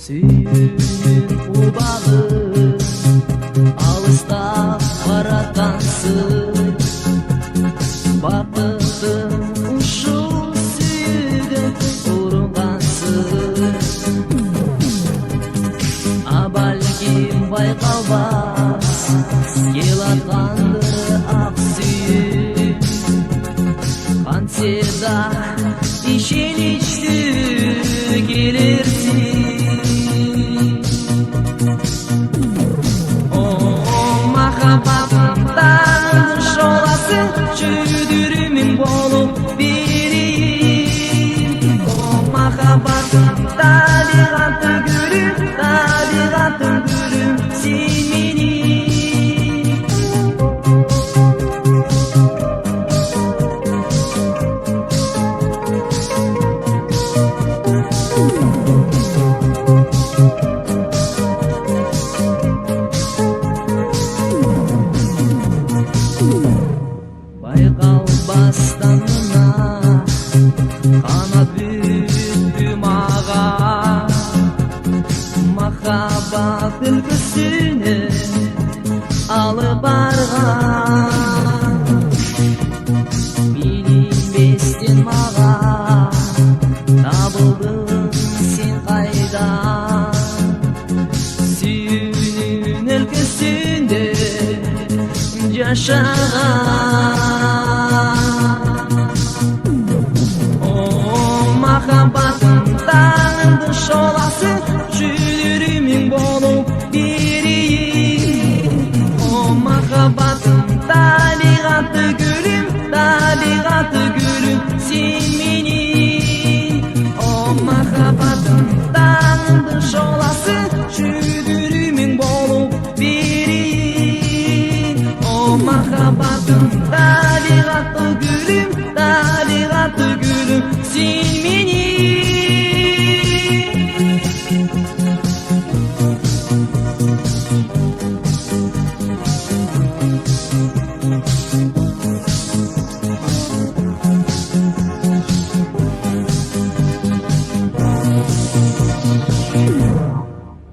Сүйүүнүн убагы алыстап бараткансың, бакыттын ушул сүйүүдөн ургансың. А балким байкалбас келаткандыр ак сүйүү, кантсе да ишеничтүү келерсиң. Махаббаттан жоласың, жүрүмүң болуп берейин. О махаббаттын табигаты гүлүм, табигатын гүлүм сен менин. Байкалбастан мына канат бүттү мага, махаббат өлкөсүнө алып барган. Билинбестен мага табылдың сен кайдан, сүйүүнүн өлкөсүндө жашаган. Махаббаттын таңында шоласың, жүрүмүң болуп берейин. О махаббаттын табигаты гүлүм, табигаты гүлүм сен менин. О махаббаттын таңында шоласың, жүрүмүң болуп берейин. О махаббаттын табигаты гүлүм, табигаты гүлүм сен менин.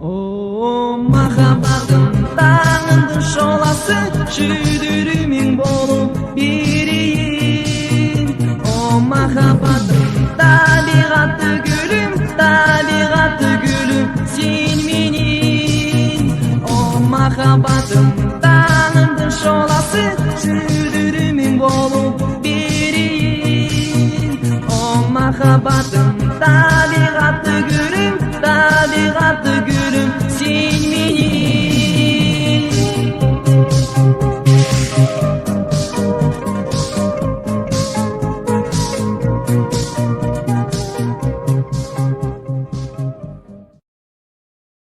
О махаббаттын таңында шоласың, жүрүмүң болуп берейин. О махаббаттын табигаты гүлүм, табигаты гүлүм сен менин. О махаббаттын таңында шоласың, жүрүмүң болуп берейин. О махаббаттын